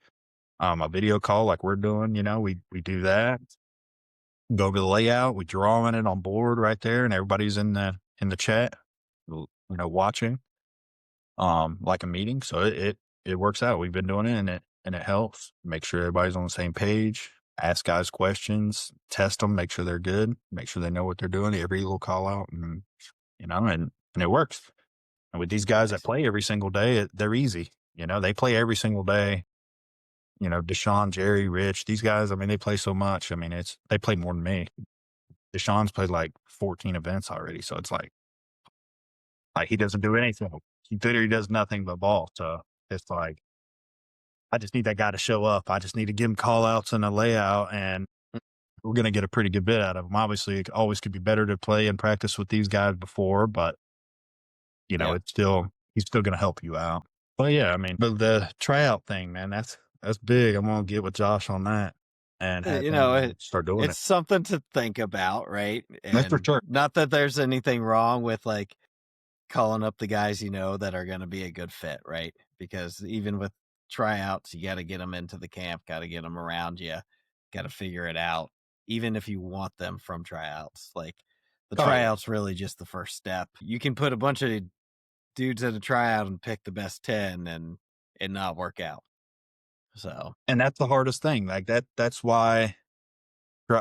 A video call like we're doing, we do that. Go over the layout, we draw on it on board right there, and everybody's in the chat, watching, like a meeting. So it works out. We've been doing it, and it helps. Make sure everybody's on the same page. Ask guys questions, test them, make sure they're good, make sure they know what they're doing. Every little call out, and it works. And with these guys that play every single day, they're easy. They play every single day. Deshaun, Jerry, Rich, these guys, I mean, they play so much. I mean, they play more than me. Deshaun's played like 14 events already. So it's like he doesn't do anything. He literally does nothing but ball. So it's like, I just need that guy to show up. I just need to give him call outs and a layout, and we're going to get a pretty good bit out of him. Obviously, it always could be better to play and practice with these guys before, but he's still going to help you out. But yeah, I mean, but the tryout thing, man, that's big. I'm going to get with Josh on that and start doing it. It's something to think about, right? And that's for sure. Not that there's anything wrong with like calling up the guys, that are going to be a good fit, right? Because even with tryouts, you got to get them into the camp, got to get them around you, got to figure it out. Even if you want them from tryouts, like the tryouts really just the first step. You can put a bunch of dudes at a tryout and pick the best 10 and it not work out. So, and that's the hardest thing. Like that's why,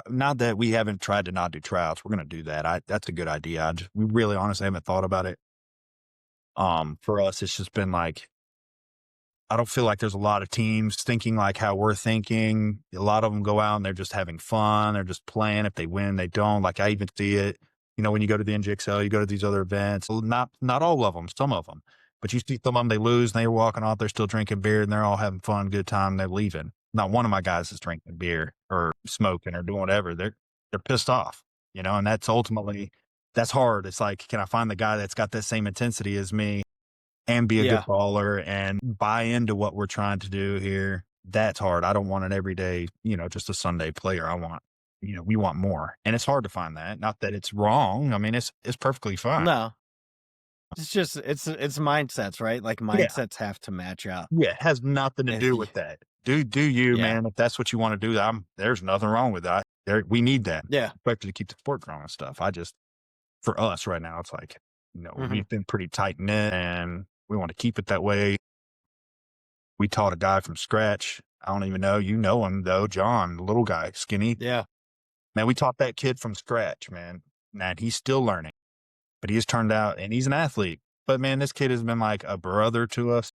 not that we haven't tried to not do tryouts. We're going to do that. That's a good idea. We really honestly haven't thought about it. For us, it's just been like, I don't feel like there's a lot of teams thinking like how we're thinking. A lot of them go out and they're just having fun. They're just playing. If they win, they don't. Like I even see it, when you go to the NGXL, you go to these other events, not all of them, some of them, but you see some of them, they lose and they're walking off. They're still drinking beer and they're all having fun, good time. They're leaving. Not one of my guys is drinking beer or smoking or doing whatever. They're pissed off, and that's ultimately, that's hard. It's like, can I find the guy that's got that same intensity as me and be a good baller and buy into what we're trying to do here? That's hard. I don't want an everyday, just a Sunday player. I want, we want more. And it's hard to find that. Not that it's wrong. I mean, it's perfectly fine. No. It's just, it's mindsets, right? Like mindsets have to match up. Yeah. It has nothing to do with that. Do you, man, if that's what you want to do, there's nothing wrong with that. We need that. Yeah. Especially to keep the sport growing and stuff. For us right now, it's like, we've been pretty tight knit and we want to keep it that way. We taught a guy from scratch. I don't even know. You know him though, John, the little guy, skinny. Yeah. Man, we taught that kid from scratch, man. And he's still learning, but he has turned out, and he's an athlete. But man, this kid has been like a brother to us.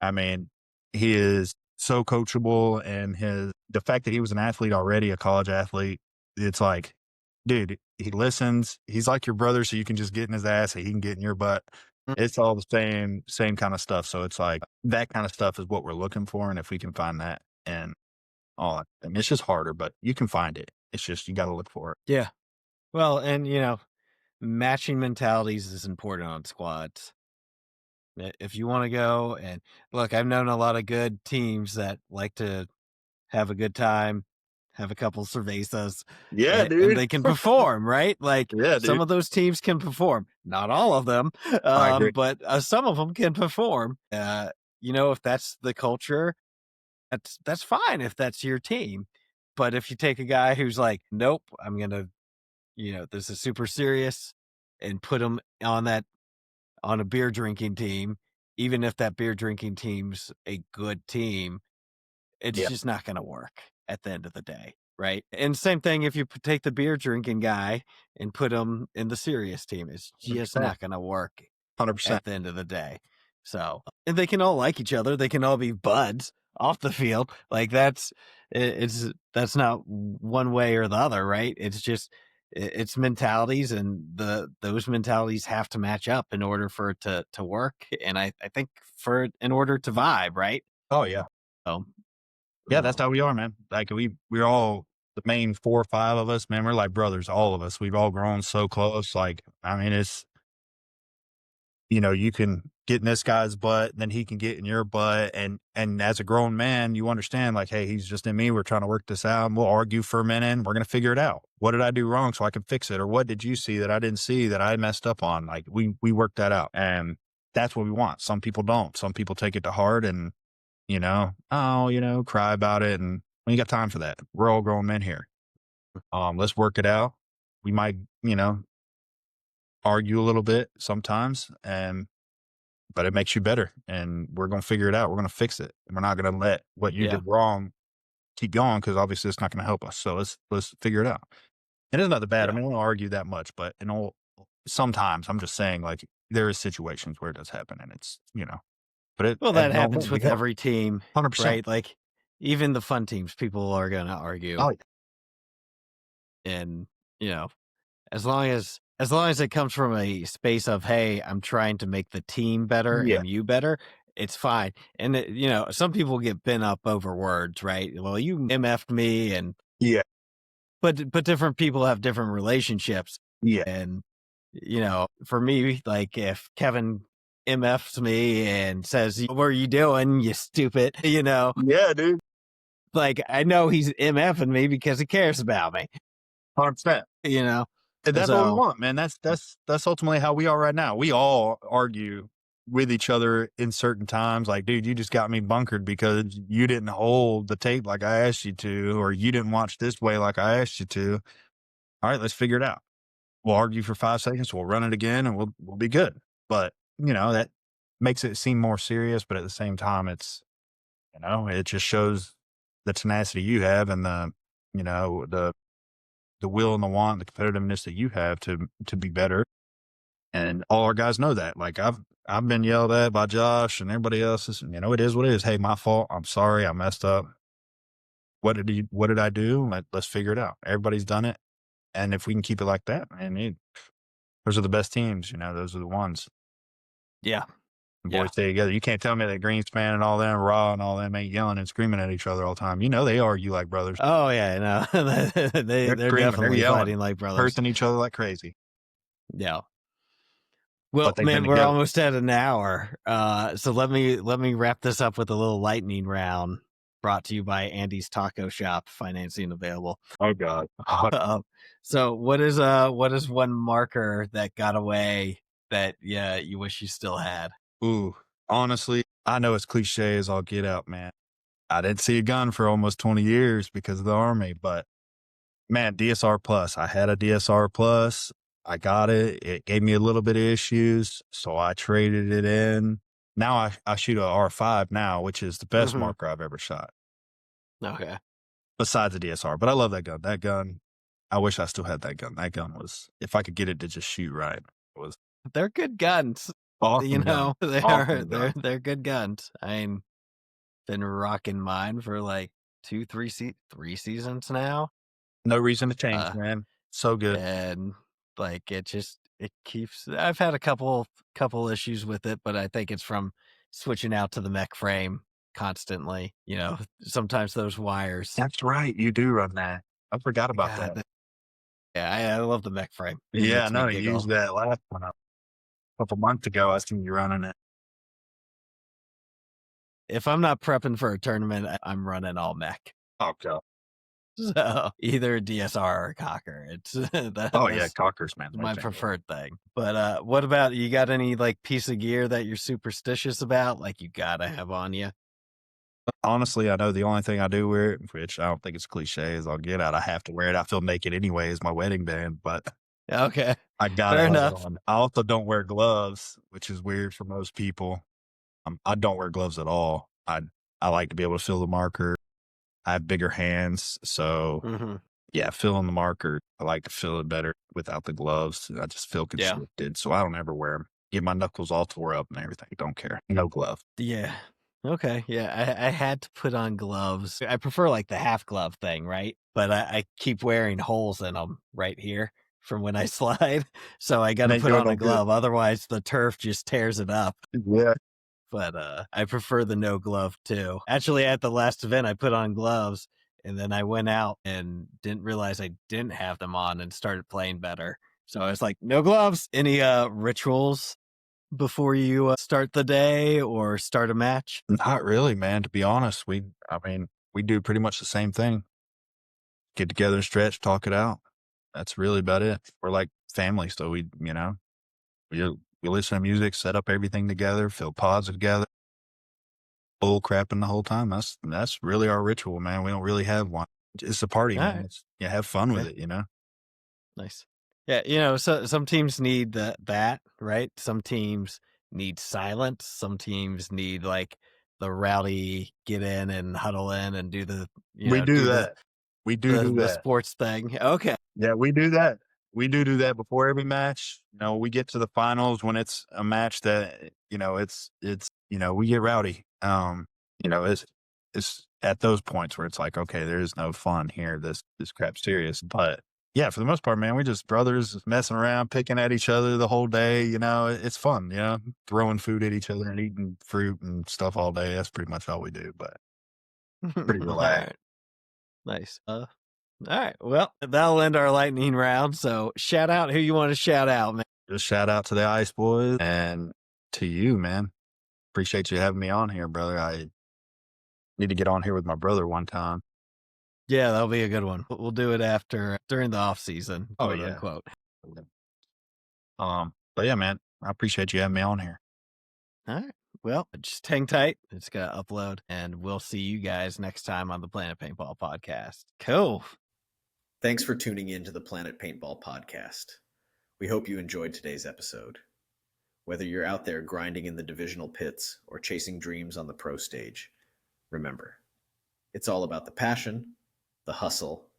I mean, he is so coachable, and the fact that he was an athlete already, a college athlete, it's like, dude, he listens. He's like your brother, so you can just get in his ass, he can get in your butt. It's all the same kind of stuff. So it's like that kind of stuff is what we're looking for. And if we can find that and all that, I mean, it's just harder, but you can find it. It's just, you got to look for it. Yeah. Well, and matching mentalities is important on squads. If you want to go and look, I've known a lot of good teams that like to have a good time, have a couple cervezas. Yeah, dude. And they can perform, right? Like some of those teams can perform. Not all of them, but some of them can perform. If that's the culture, that's fine if that's your team. But if you take a guy who's like, nope, I'm going to, this is super serious, and put him on a beer drinking team, even if that beer drinking team's a good team, it's just not going to work at the end of the day. Right. And same thing if you take the beer drinking guy and put him in the serious team, it's just 100%. not going to work 100%. at the end of the day. So, and they can all like each other. They can all be buds off the field. Like that's not one way or the other, right? It's just, it's mentalities, and those mentalities have to match up in order for it to work. And I think in order to vibe, right? Oh yeah. So, yeah, that's how we are, man. Like we're all the main 4 or 5 of us, man. We're like brothers, all of us. We've all grown so close. Like, I mean, it's, you can get in this guy's butt, then he can get in your butt. And as a grown man, you understand, like, hey, he's just in me. We're trying to work this out, and we'll argue for a minute, and we're going to figure it out. What did I do wrong so I can fix it? Or what did you see that I didn't see that I messed up on? Like we worked that out, and that's what we want. Some people don't. Some people take it to heart and, cry about it. And we ain't got time for that. We're all grown men here. Let's work it out. We might, argue a little bit sometimes, but it makes you better, and we're going to figure it out. We're going to fix it. And we're not going to let what you did wrong keep going, because obviously it's not going to help us. So let's figure it out. And it's not that bad. I mean, we don't argue that much, but sometimes I'm just saying, like, there is situations where it does happen, and it's, but that happens with every team, 100%. right? Like even the fun teams, people are going to argue. Oh, and as long as it comes from a space of, hey, I'm trying to make the team better and you better, it's fine. And some people get bent up over words, right? Well, you MF'd me, and but different people have different relationships. And for me, like if Kevin MFs me and says, "What are you doing, you stupid?" Yeah, dude. Like I know he's MFing me because he cares about me. 100%. And that's what we want, man. That's ultimately how we are right now. We all argue with each other in certain times. Like, dude, you just got me bunkered because you didn't hold the tape like I asked you to, or you didn't watch this way like I asked you to. All right, let's figure it out. We'll argue for 5 seconds. We'll run it again, and we'll be good. But that makes it seem more serious. But at the same time, it's it just shows the tenacity you have, and the will and the want, the competitiveness that you have to be better. And all our guys know that. Like I've been yelled at by Josh and everybody else. It is what it is. Hey, my fault. I'm sorry. I messed up. What did I do? Let's figure it out. Everybody's done it. And if we can keep it like that, man, those are the best teams. Those are the ones. Yeah. Boys stay together. You can't tell me that Greenspan and all them, Raw and all them ain't yelling and screaming at each other all the time. They argue like brothers. Oh yeah, no, they're definitely fighting like brothers, cursing each other like crazy. Yeah. Well, man, we're almost at an hour. So let me wrap this up with a little lightning round, brought to you by Andy's Taco Shop. Financing available. Oh God. So what is one marker that got away that you wish you still had? Ooh, honestly, I know it's cliche as all get out, man. I didn't see a gun for almost 20 years because of the Army, but man, DSR Plus. I had a DSR Plus. I got it. It gave me a little bit of issues, so I traded it in. Now I shoot a R5 now, which is the best marker I've ever shot. Okay. Besides the DSR, but I love that gun. That gun, I wish I still had that gun. That gun was, if I could get it to just shoot right, they're good guns. Awesome gun. They're good guns. I mean, been rocking mine for like 3 seasons now. No reason to change, man. So good. And like it keeps. I've had a couple issues with it, but I think it's from switching out to the mech frame constantly. Sometimes those wires. That's right. You do run that. I forgot about that. Yeah, I love the mech frame. Yeah, no, you used that last one up. A couple months ago, I seen you running it. If I'm not prepping for a tournament, I'm running all mech. Okay. So either DSR or Cocker. It's Cockers, man. My preferred thing. But what about you? Got any like piece of gear that you're superstitious about? Like you gotta have on you? Honestly, I know the only thing I do wear, which I don't think it's cliche, is I'll get out. I have to wear it. I feel naked anyway, is my wedding band, but okay. I got it on. I also don't wear gloves, which is weird for most people. I don't wear gloves at all. I like to be able to feel the marker. I have bigger hands, so Mm-hmm. yeah, feeling the marker, I like to feel it better without the gloves. I just feel Yeah. constricted, so I don't ever wear them. Get my knuckles all tore up and everything. Don't care. No glove. Yeah. Okay. Yeah. I had to put on gloves. I prefer like the half glove thing, right? But I keep wearing holes in them right here from when I slide. So I got to Ain't put doing on no a good. glove. Otherwise, the turf just tears it up. Yeah. But I prefer the no glove too. Actually, at the last event, I put on gloves and then I went out and didn't realize I didn't have them on and started playing better. So I was like, no gloves. Any rituals before you start the day or start a match? Not really, man. To be honest, we do pretty much the same thing. Get together, stretch, talk it out. That's really about it. We're like family, so we listen to music, set up everything together, fill pods together, bull crapping the whole time. That's really our ritual, man. We don't really have one. It's a party, All man. right. Yeah, have fun with Yeah. it. Nice. Yeah, so some teams need that, right? Some teams need silence. Some teams need like the rowdy get in and huddle in and do the We do do that. We do the that. sports thing. Okay. Yeah, we do that. We do that before every match. We get to the finals when it's a match that, we get rowdy. It's at those points where it's like, okay, there's no fun here. This crap's serious. But yeah, for the most part, man, we just brothers messing around, picking at each other the whole day. It's fun, throwing food at each other and eating fruit and stuff all day. That's pretty much all we do, but pretty All relaxed. right. Nice. All right. Well, that'll end our lightning round. So shout out who you want to shout out, man. Just shout out to the Ice Boys and to you, man. Appreciate you having me on here, brother. I need to get on here with my brother one time. Yeah, that'll be a good one. We'll do it during the off season, quote unquote. But yeah, man, I appreciate you having me on here. All right. Well, just hang tight. It's going to upload, and we'll see you guys next time on the Planet Paintball Podcast. Cool. Thanks for tuning in to the Planet Paintball Podcast. We hope you enjoyed today's episode. Whether you're out there grinding in the divisional pits or chasing dreams on the pro stage, remember, it's all about the passion, the hustle,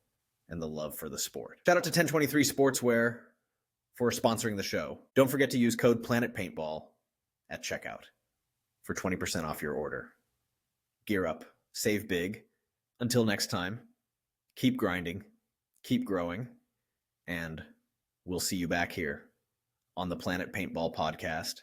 and the love for the sport. Shout out to 1023 Sportswear for sponsoring the show. Don't forget to use code Planet Paintball at checkout for 20% off your order. Gear up, save big. Until next time, keep grinding, keep growing, and we'll see you back here on the Planet Paintball Podcast